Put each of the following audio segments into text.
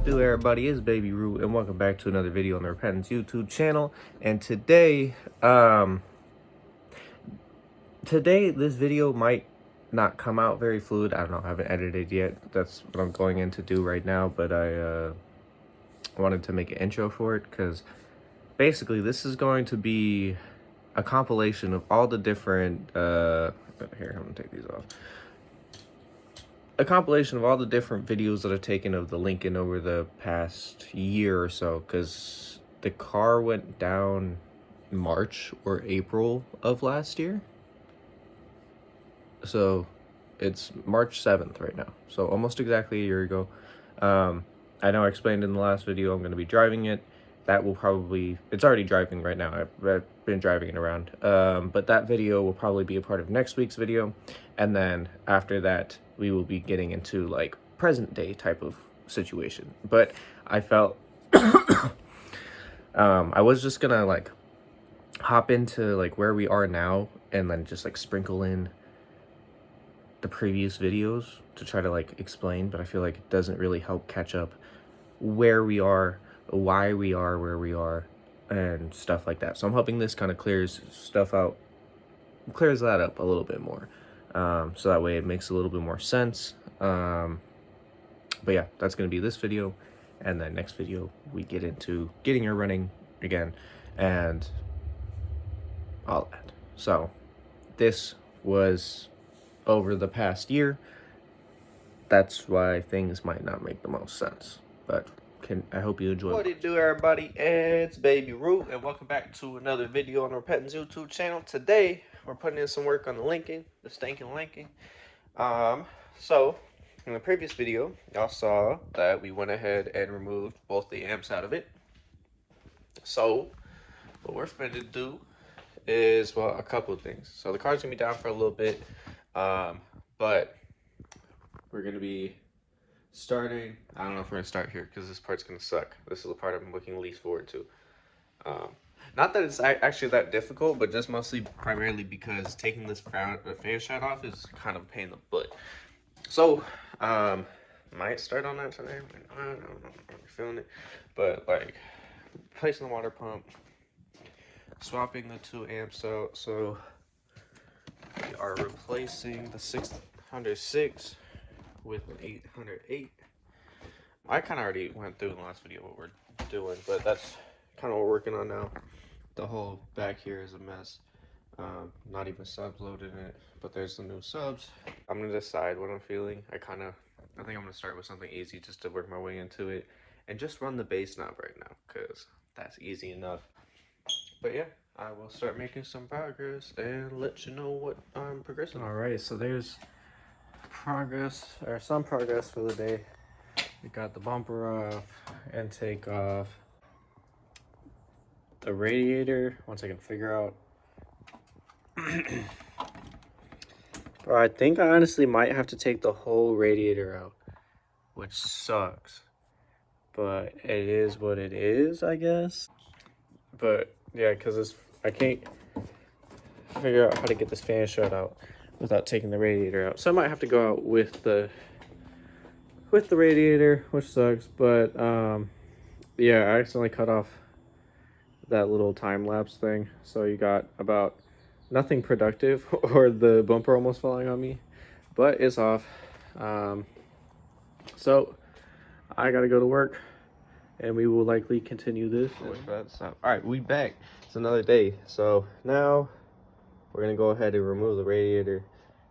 do, everybody? It's Baby Root, and welcome back to another video on the Repentance YouTube channel. And today, this video might not come out very fluid. I don't know, I haven't edited yet. That's what I'm going in to do right now, but I wanted to make an intro for it because basically this is going to be a compilation of all the different, here, I'm gonna take these off. A compilation of all the different videos that I've taken of the Lincoln over the past year or so, because the car went down March or April of last year. So it's March 7th right now. So almost exactly a year ago. I know I explained in the last video I'm going to be driving it. That will probably, it's already driving right now. I've been driving it around. But that video will probably be a part of next week's video. And then after that, we will be getting into like present day type of situation. But I felt I was just gonna like hop into like where we are now and then just like sprinkle in the previous videos to try to like explain, but I feel like it doesn't really help catch up where we are, why we are where we are, and stuff like that. So I'm hoping this kind of clears that up a little bit more, so that way it makes a little bit more sense. But yeah, that's going to be this video, and then next video we get into getting her running again and all that. So this was over the past year. That's why things might not make the most sense, but I hope you enjoy. What it do, everybody? It's Baby Root, and welcome back to another video on the Repentance YouTube channel. Today we're putting in some work on the Lincoln, the stinking Lincoln. So in the previous video y'all saw that we went ahead and removed both the amps out of it. So what we're going to do is, well, a couple of things. So the car's gonna be down for a little bit, but we're gonna be starting, I don't know if we're gonna start here because this part's gonna suck. This is the part I'm looking least forward to. Not that it's actually that difficult, but just mostly primarily because taking this fan shroud off is kind of a pain in the butt. So might start on that today. I don't know, I'm feeling it, but like placing the water pump, swapping the 2 amps out. So we are replacing the 606 with an 808. I kind of already went through in the last video what we're doing, but that's kind of what we're working on now. The whole back here is a mess. Not even subs loaded in it, but there's the new subs. I'm gonna decide what I'm feeling. I think I'm gonna start with something easy just to work my way into it, and just run the bass knob right now because that's easy enough. But yeah, I will start making some progress and let you know what I'm progressing. All right, so there's progress, or some progress for the day. We got the bumper off, intake off, the radiator, once I can figure out. Bro, I think I honestly might have to take the whole radiator out, which sucks, but it is what it is, I guess. But yeah, because I can't figure out how to get this fan shut out without taking the radiator out. So I might have to go out with the radiator, which sucks. But yeah, I accidentally cut off that little time-lapse thing. So you got about nothing productive or the bumper almost falling on me. But it's off. So I gotta go to work, and we will likely continue this. All right, we back. It's another day. So now we're gonna go ahead and remove the radiator.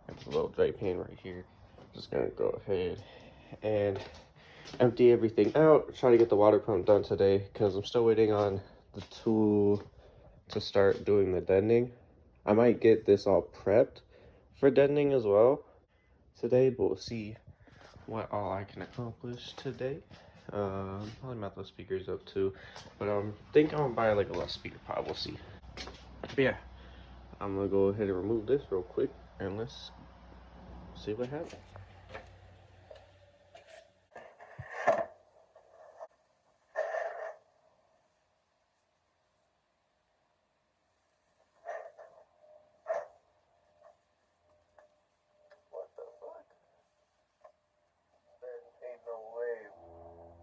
There's a little drape pan right here. Just gonna go ahead and empty everything out. Try to get the water pump done today because I'm still waiting on the tool to start doing the deadening. I might get this all prepped for deadening as well today, but we'll see what all I can accomplish today. Probably mount those speakers up too, but I think I'm gonna buy like a less speaker pod. We'll see. But yeah, I'm gonna go ahead and remove this real quick and let's see what happens.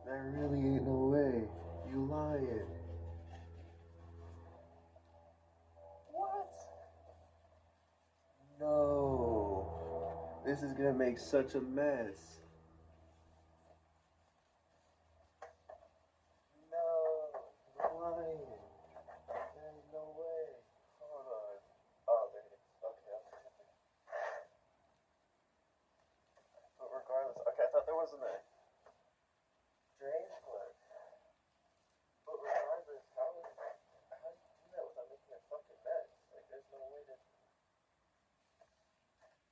There really ain't no way. You lying. What? No. This is gonna make such a mess. No. You're lying. There's no way. Hold on. Oh, there it is. Okay. But regardless, okay, I thought there wasn't a drain plug. But regardless, how do you do that without making a fucking mess? Like, there's no way to.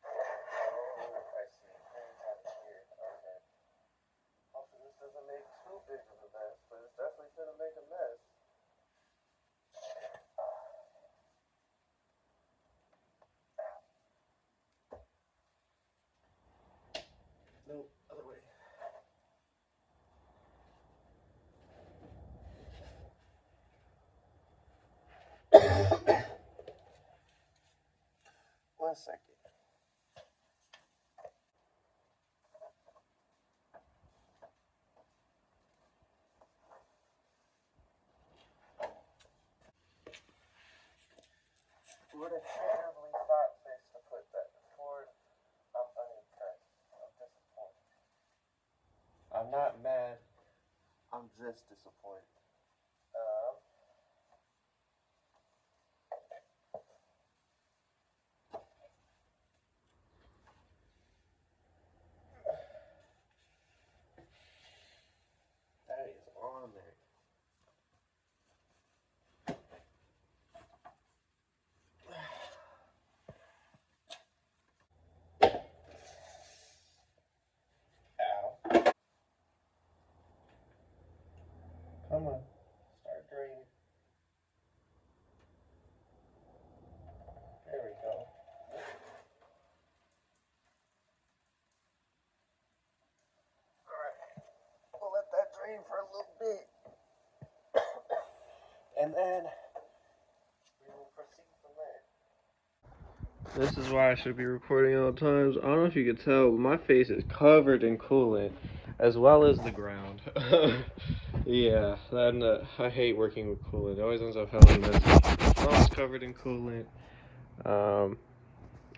Oh, I see. Drain tap here. Okay. Hopefully, this doesn't make too big of a mess, but it's definitely gonna make a mess. No, other way. One second. Would have terribly thought place to put that before. I'm unimpressed. I'm disappointed. I'm not mad. I'm just disappointed. That is on there. Come on. Start draining. There we go. Alright. We'll let that drain for a little bit. And then we will proceed from there. This is why I should be recording all the times. I don't know if you could tell, but my face is covered in coolant, as well as the ground. Yeah, I hate working with coolant. It always ends up hella messy. Always covered in coolant.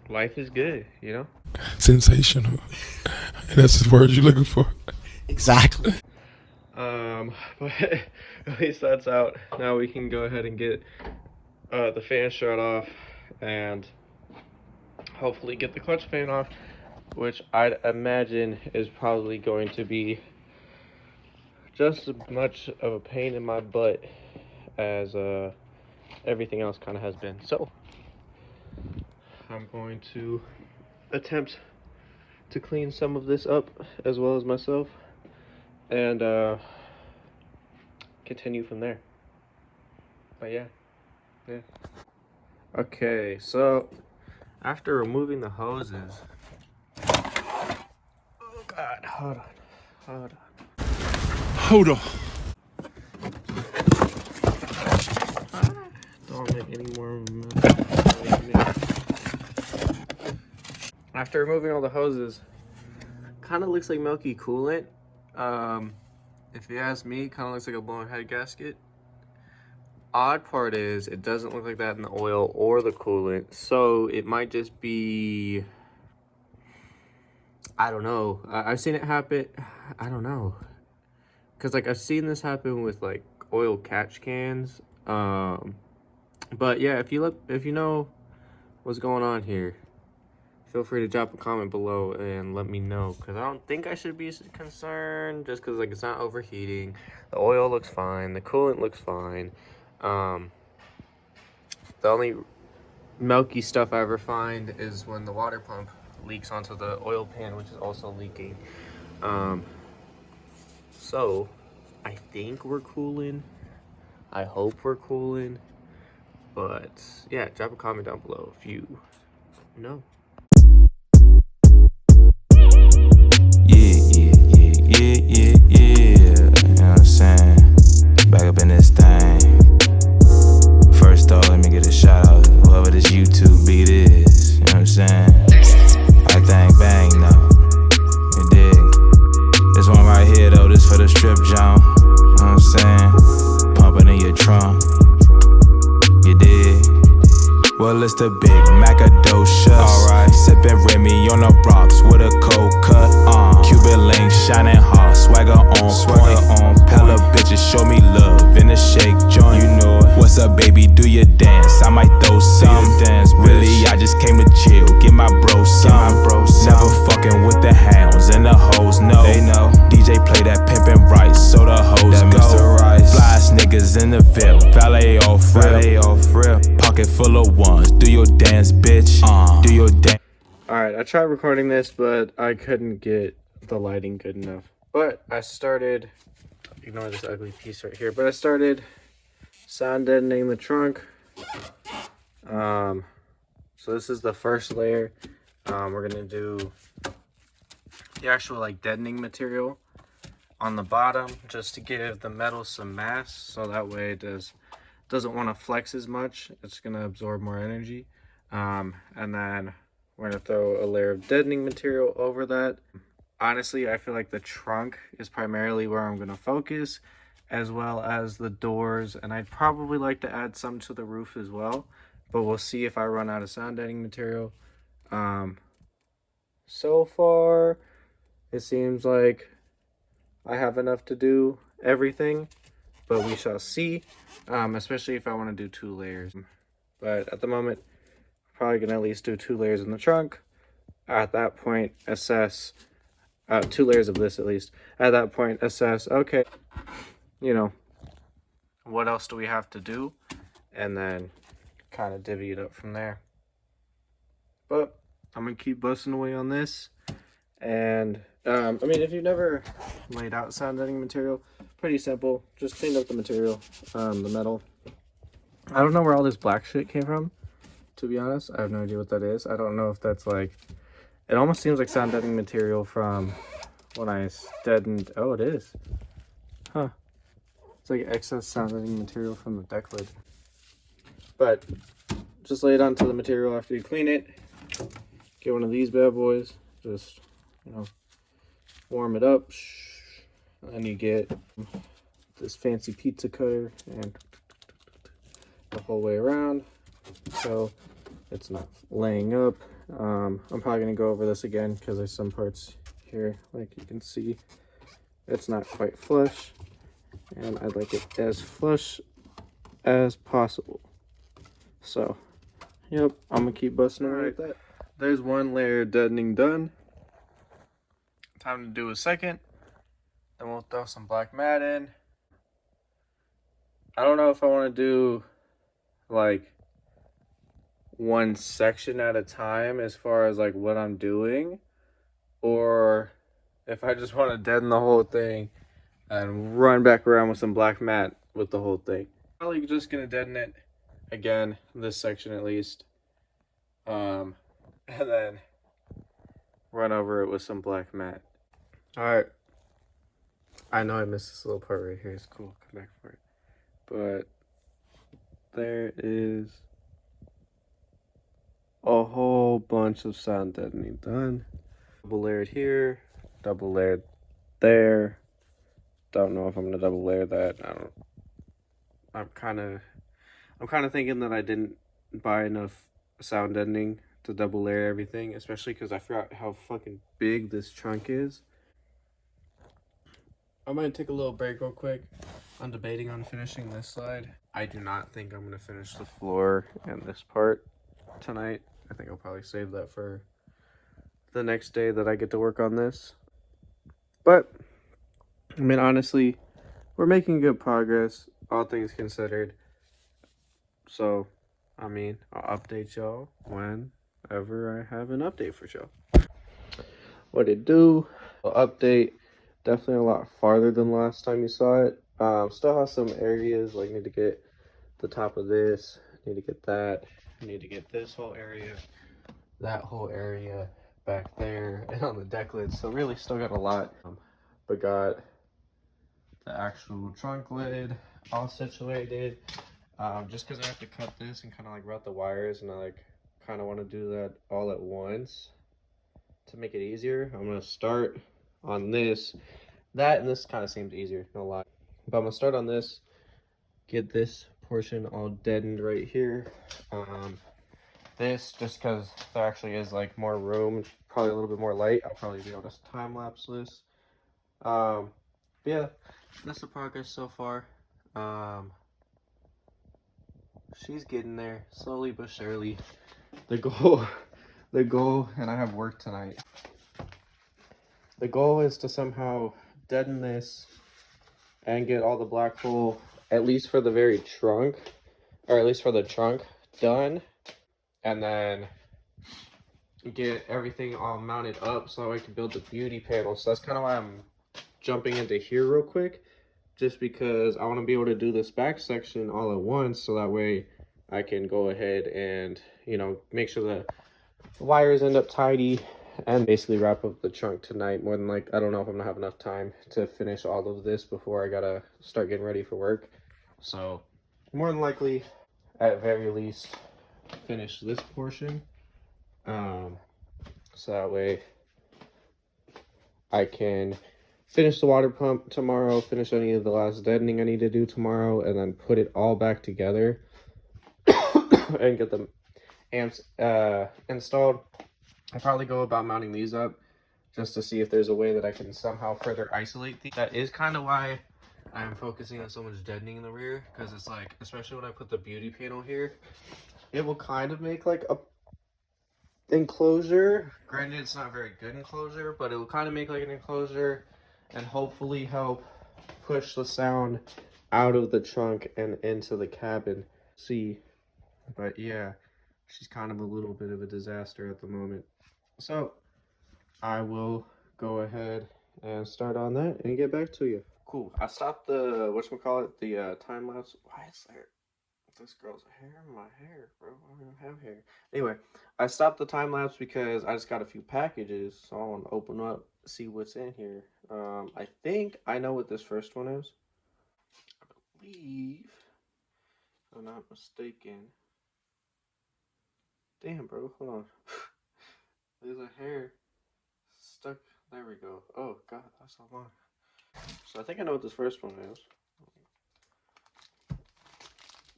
Life is good, you know? Sensational. And that's the word you're looking for. Exactly. But at least that's out. Now we can go ahead and get the fan shut off and hopefully get the clutch fan off, which I'd imagine is probably going to be just as much of a pain in my butt as everything else kind of has been. So I'm going to attempt to clean some of this up as well as myself and continue from there. But yeah. Okay, so after removing the hoses, oh god, hold on. Don't make any more mess. After removing all the hoses, kind of looks like milky coolant. If you ask me, kind of looks like a blown head gasket. Odd part is it doesn't look like that in the oil or the coolant, so it might just be, I don't know. I've seen it happen. I don't know, because like I've seen this happen with like oil catch cans. But yeah, if you know what's going on here, feel free to drop a comment below and let me know, because I don't think I should be concerned, just because like it's not overheating. The oil looks fine, the coolant looks fine. The only milky stuff I ever find is when the water pump leaks onto the oil pan, which is also leaking. So I think we're cooling. I hope we're cooling. But yeah, drop a comment down below if you know. Yeah. You know what I'm saying? Back up in this thing. First off, let me get a shout out to whoever this YouTube beat is. You know what I'm saying? I think bang though. You dig? This one right here though, this for the strip joint. You know what I'm saying? Pumping in your trunk. You did. Well, it's the big Macadocious. Alright. Sippin' Remy on the rocks with a cold cut. Cuban link, shining hot, swagger on point. Hella bitches show me love in a shake joint. You know it. What's up, baby? Do your dance. I might throw some. Dance, really, I just came to chill. Get my bro some. Never fucking with the hounds and the hoes. No, they know. DJ play that pimpin' right, so the hoes that go. Flies niggas in the Ville. Valet off rip. Pocket full of ones. Do your dance, bitch. Do your dance. Alright, I tried recording this, but I couldn't get the lighting good enough. But I started, ignore this ugly piece right here, but I started sound deadening the trunk. So this is the first layer. We're gonna do the actual like deadening material on the bottom just to give the metal some mass, so that way it doesn't want to flex as much. It's gonna absorb more energy. And then we're gonna throw a layer of deadening material over that. Honestly, I feel like the trunk is primarily where I'm gonna focus, as well as the doors, and I'd probably like to add some to the roof as well, but we'll see if I run out of sound deadening material. So far it seems like I have enough to do everything, but we shall see, especially if I want to do 2 layers. But at the moment, probably gonna at least do 2 layers in the trunk. At that point, assess 2 layers of this at least. At that point, assess, okay, you know, what else do we have to do, and then kind of divvy it up from there. But I'm gonna keep busting away on this. And I mean, if you've never laid out sound deadening material, pretty simple. Just clean up the material, the metal. I don't know where all this black shit came from, to be honest. I have no idea what that is. I don't know if that's like, it almost seems like sound deadening material from when I deadened. Oh, it is. Huh. It's like excess sound deadening material from the deck lid. But just lay it onto the material after you clean it. Get one of these bad boys. Just, you know, warm it up. And then you get this fancy pizza cutter and the whole way around, so it's not laying up. I'm probably gonna go over this again because there's some parts here, like you can see, it's not quite flush, and I'd like it as flush as possible. So, yep, I'm gonna keep busting away at that. There's 1 layer deadening done. Time to do a second. Then we'll throw some black matte in. I don't know if I want to do like 1 section at a time as far as like what I'm doing, or if I just want to deaden the whole thing and run back around with some black matte with the whole thing. Probably just gonna deaden it again, this section at least, and then run over it with some black matte. All right, I know I missed this little part right here. It's cool, come back for it. But there is a whole bunch of sound deadening done. Double layered here, double layered there. Don't know if I'm gonna double layer that. I'm kind of thinking that I didn't buy enough sound deadening to double layer everything, especially because I forgot how fucking big this trunk is. I'm gonna take a little break real quick. I'm debating on finishing this side. I do not think I'm gonna finish the floor and this part tonight. I think I'll probably save that for the next day that I get to work on this. But I mean, honestly, we're making good progress, all things considered. So, I mean, I'll update y'all whenever I have an update for y'all. What it do? Update. Definitely a lot farther than last time you saw it. Still have some areas, like need to get the top of this, need to get that, need to get this whole area, that whole area back there, and on the deck lid. So really still got a lot, but got the actual trunk lid all situated. Just because I have to cut this and kind of like route the wires, and I like kind of want to do that all at once to make it easier. I'm going to start on this That and this kind of seemed easier, no lie. But I'm gonna start on this, get this portion all deadened right here. This, just because there actually is like more room, probably a little bit more light, I'll probably be able to time lapse this. Yeah, that's the progress so far. She's getting there slowly but surely. The goal, the goal, and I have work tonight. The goal is to somehow deaden this and get all the black hole, at least for the very trunk, or at least for the trunk, done, and then get everything all mounted up so I can build the beauty panel. So that's kind of why I'm jumping into here real quick, just because I want to be able to do this back section all at once, so that way I can go ahead and, you know, make sure the wires end up tidy and basically wrap up the trunk tonight. More than like, I don't know if I'm gonna have enough time to finish all of this before I gotta start getting ready for work. So more than likely, at very least, finish this portion. So that way I can finish the water pump tomorrow, finish any of the last deadening I need to do tomorrow, and then put it all back together and get the amps installed. I'll probably go about mounting these up just to see if there's a way that I can somehow further isolate these. That is kind of why I'm focusing on so much deadening in the rear, because it's like, especially when I put the beauty panel here, it will kind of make like a enclosure. Granted, it's not very good enclosure, but it will kind of make like an enclosure and hopefully help push the sound out of the trunk and into the cabin. See, but yeah, she's kind of a little bit of a disaster at the moment. So I will go ahead and start on that and get back to you. Cool. I stopped the whatchamacallit, the time lapse. Why is there this girl's hair in my hair, bro? I don't even have hair. Anyway, I stopped the time lapse because I just got a few packages, so I want to open up, see what's in here. I think I know what this first one is. I believe, if I'm not mistaken. Damn, bro, hold on. There's a hair stuck. There we go. Oh god, that's so long. So I think I know what this first one is.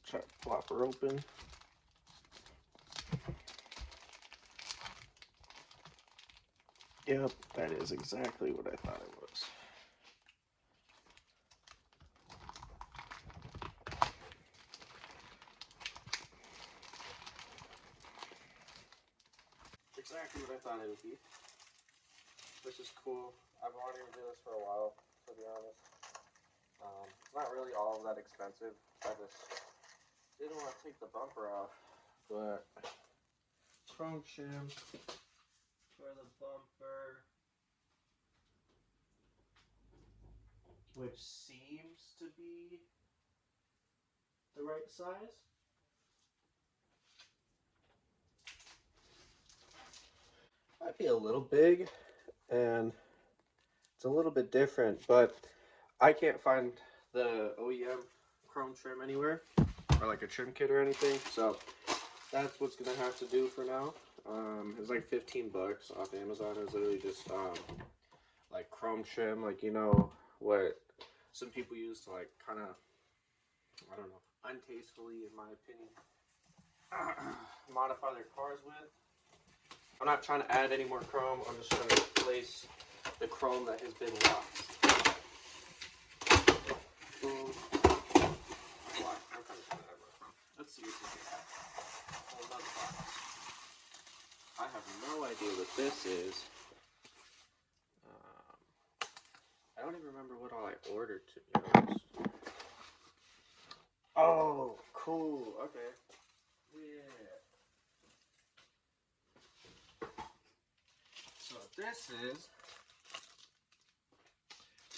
Try to plop her open. Yep, that is exactly what I thought it was. Exactly what I thought it would be. Which is cool. I've wanted to do this for a while, to be honest. It's not really all that expensive. I just didn't want to take the bumper off. But chrome trim for the bumper, which seems to be the right size. Might be a little big, and it's a little bit different, but I can't find the OEM chrome trim anywhere, or like a trim kit or anything, so that's what's gonna have to do for now. It's like 15 bucks off Amazon. It's literally just like chrome trim, like, you know what some people use to like kind of, I don't know, untastefully, in my opinion, modify their cars with. I'm not trying to add any more chrome. I'm just trying to replace the chrome that has been lost. Boom. Let's see what's in here. Hold on, box. I have no idea what this is. I don't even remember what all I ordered, to be honest. Oh, cool. Okay. Yeah. So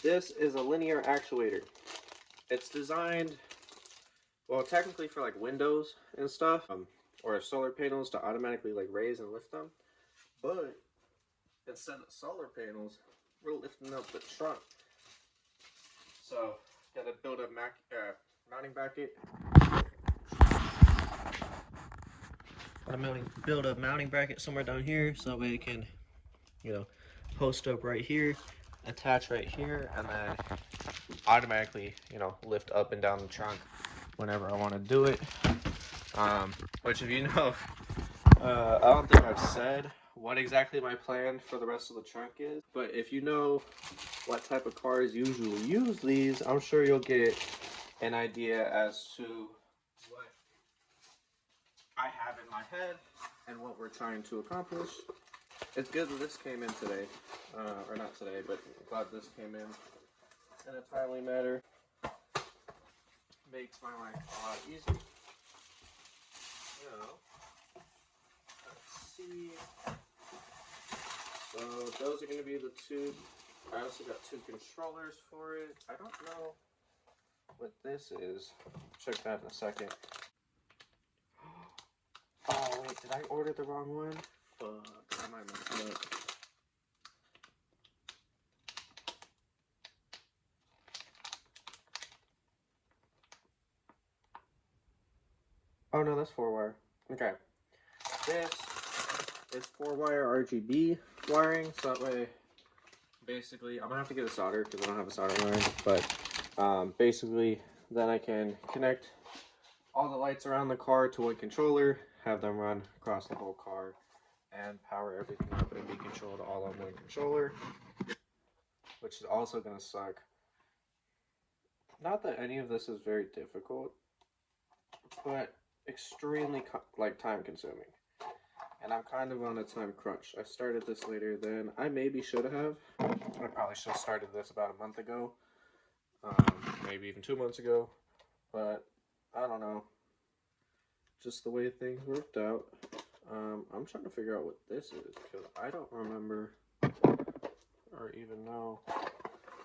this is a linear actuator. It's designed, well, technically for like windows and stuff, or solar panels to automatically like raise and lift them. But instead of solar panels, we're lifting up the trunk. So gotta build a mounting bracket. I'm build a mounting bracket somewhere down here, so that way it can, you know, post up right here. attach right here and then automatically, you know, lift up and down the trunk whenever I want to do it. Which if you know, I don't think I've said what exactly my plan for the rest of the trunk is, but if you know what type of cars usually use these, I'm sure you'll get an idea as to what I have in my head and what we're trying to accomplish. It's good that this came in today, or not today, but glad this came in a timely manner. Makes my life a lot easier. So, let's see. So those are going to be the two. I also got two controllers for it. I don't know what this is. Check that in a second. Oh wait, did I order the wrong one? Fuck, I might mess it up. Oh no, that's 4-wire. Okay. This is 4-wire RGB wiring, so that way, basically, I'm gonna have to get a solder because I don't have a soldering iron, but basically, then I can connect all the lights around the car to one controller, have them run across the whole car, and power everything up and be controlled all on one controller, which is also gonna suck. Not that any of this is very difficult, but extremely time consuming. And I'm kind of on a time crunch. I started this later than I maybe should have. I probably should have started this about a month ago, maybe even 2 months ago, but I don't know. Just the way things worked out. I'm trying to figure out what this is because I don't remember or even know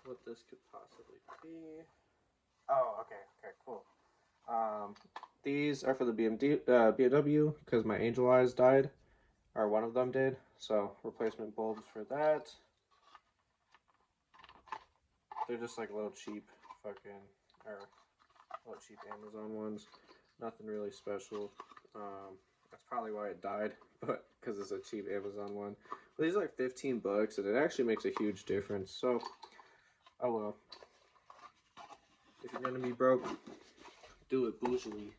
what this could possibly be. Oh, okay, cool. These are for the BMW because my Angel Eyes died, or one of them did. So replacement bulbs for that. They're just like little cheap fucking, or little cheap Amazon ones. Nothing really special. That's probably why it died, but because it's a cheap Amazon one. But these are like 15 bucks, and it actually makes a huge difference. So, oh well. If you're gonna be broke, do it bougily.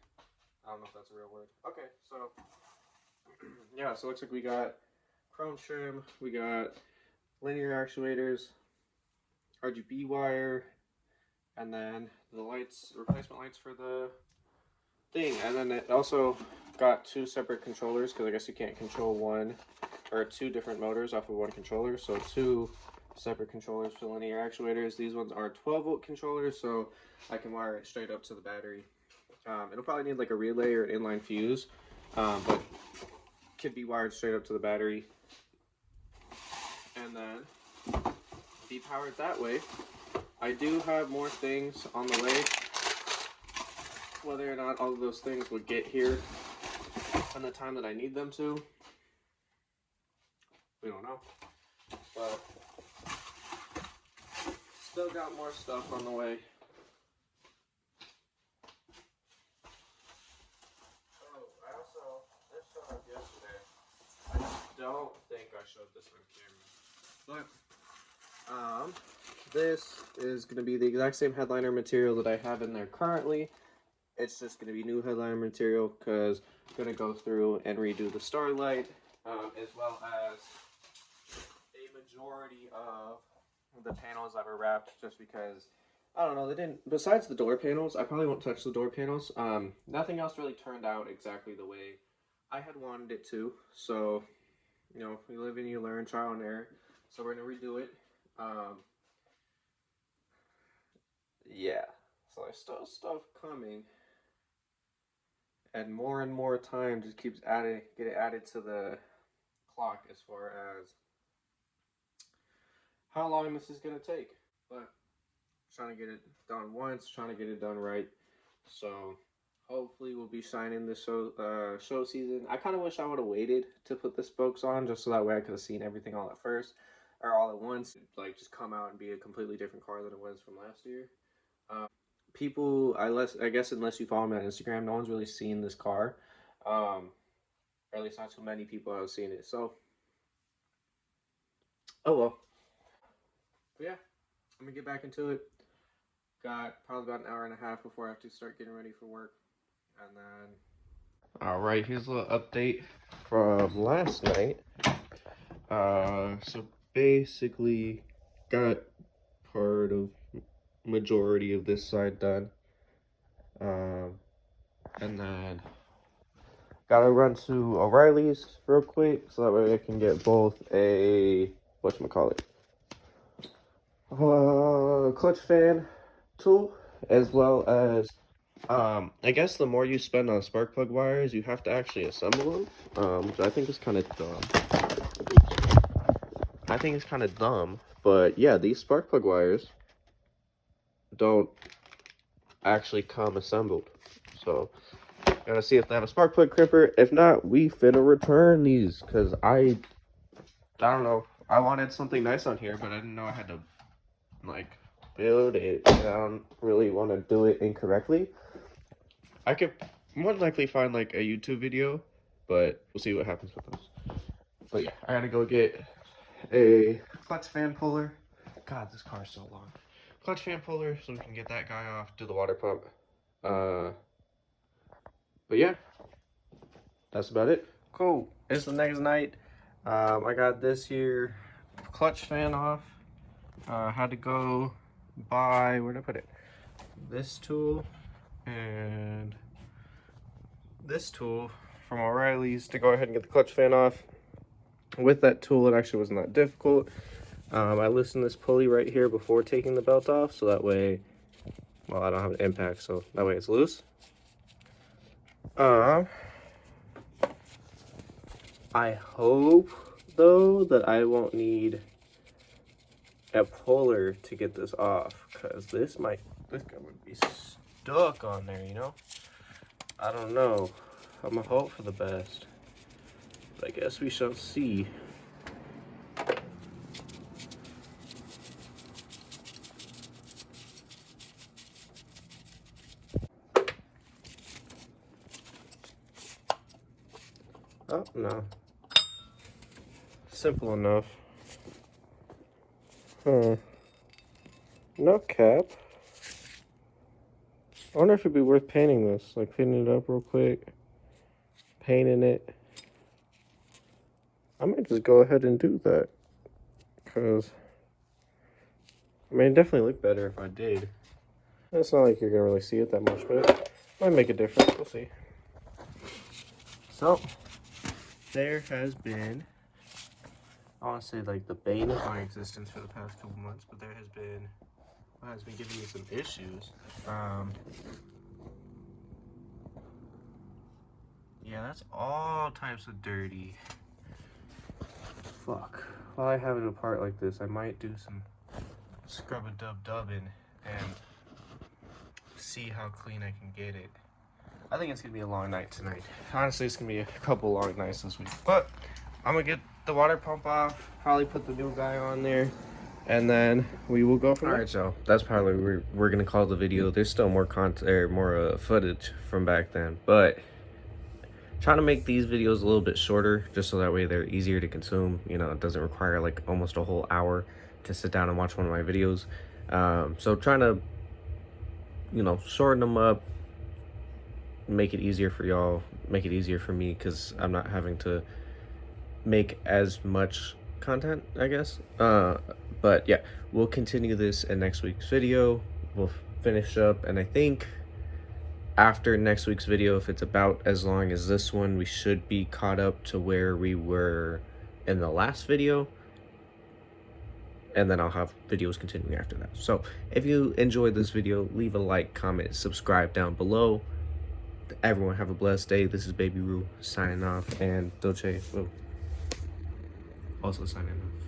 I don't know if that's a real word. Okay, so yeah, so it looks like we got chrome trim, we got linear actuators, RGB wire, and then the lights, replacement lights for the thing. And then it also got two separate controllers because I guess you can't control one or two different motors off of one controller. So two separate controllers for linear actuators. These ones are 12-volt controllers, so I can wire it straight up to the battery. It'll probably need like a relay or an inline fuse, but could be wired straight up to the battery and then be powered that way. I do have more things on the way. Whether or not all of those things would get here in the time that I need them to, we don't know. But still got more stuff on the way. Oh, I also, this showed up yesterday. I don't think I showed this on camera. But, this is going to be the exact same headliner material that I have in there currently. It's just going to be new headliner material because I'm going to go through and redo the starlight, as well as a majority of the panels that were wrapped just because, I don't know, they didn't, besides the door panels, I probably won't touch the door panels. Nothing else really turned out exactly the way I had wanted it to. So, you know, you live and you learn, trial and error. So we're going to redo it. Yeah, so there's still stuff coming. And more time just keeps getting added to the clock as far as how long this is going to take. But trying to get it done once, trying to get it done right. So hopefully we'll be shining the show season. I kind of wish I would have waited to put the spokes on just so that way I could have seen everything all at first or all at once. Like just come out and be a completely different car than it was from last year. People, I guess unless you follow me on Instagram, no one's really seen this car. Or at least not too many people have seen it. So, oh well. But yeah, I'm gonna get back into it. Got probably about an hour and a half before I have to start getting ready for work. And then alright, here's a little update from last night. So basically got part of majority of this side done. And then gotta run to O'Reilly's real quick so that way I can get both a whatchamacallit, clutch fan tool, as well as I guess the more you spend on spark plug wires, you have to actually assemble them, which I think is kind of dumb. But yeah, these spark plug wires don't actually come assembled, so gotta see if they have a spark plug crimper. If not, we finna return these, because I don't know, I wanted something nice on here, but I didn't know I had to like build it, and I don't really want to do it incorrectly. I could more than likely find like a YouTube video, but we'll see what happens with those. But yeah, I gotta go get a clutch fan puller. God, this car's so long. Clutch fan puller so we can get that guy off, do the water pump. But yeah, that's about it. Cool. It's the next night. I got this here clutch fan off. Had to go buy, where'd I put it? This tool and this tool from O'Reilly's to go ahead and get the clutch fan off. With that tool, it actually wasn't that difficult. I loosened this pulley right here before taking the belt off, so that way, well, I don't have an impact, so that way it's loose. I hope, though, that I won't need a puller to get this off, because this guy would be stuck on there, you know? I don't know. I'm gonna hope for the best, but I guess we shall see. Oh, no. Simple enough. Huh. No cap. I wonder if it'd be worth painting this. Like, cleaning it up real quick. Painting it. I might just go ahead and do that. Because, I mean, it definitely looked better if I did. It's not like you're going to really see it that much, but it might make a difference. We'll see. So, there has been, I want to say like the bane of my existence for the past couple months, but there has been, what has been giving me some issues. Yeah, that's all types of dirty. Fuck. While I have it apart like this, I might do some scrub-a-dub-dubbing and see how clean I can get it. I think it's gonna be a long night tonight. Honestly, it's gonna be a couple long nights this week. But I'm gonna get the water pump off, probably put the new guy on there, and then we will go from there. Alright, so that's probably what we're gonna call the video. There's still more content, or more footage from back then, but trying to make these videos a little bit shorter, just so that way they're easier to consume. You know, it doesn't require like almost a whole hour to sit down and watch one of my videos. So trying to, you know, shorten them up, make it easier for y'all, make it easier for me, because I'm not having to make as much content, I guess. But yeah, we'll continue this in next week's video. We'll finish up, and I think after next week's video, if it's about as long as this one, we should be caught up to where we were in the last video, and then I'll have videos continuing after that. So if you enjoyed this video, leave a like, comment, subscribe down below. Everyone have a blessed day. This is Baby Roo signing off, and Dolce will also signing off.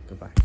Goodbye.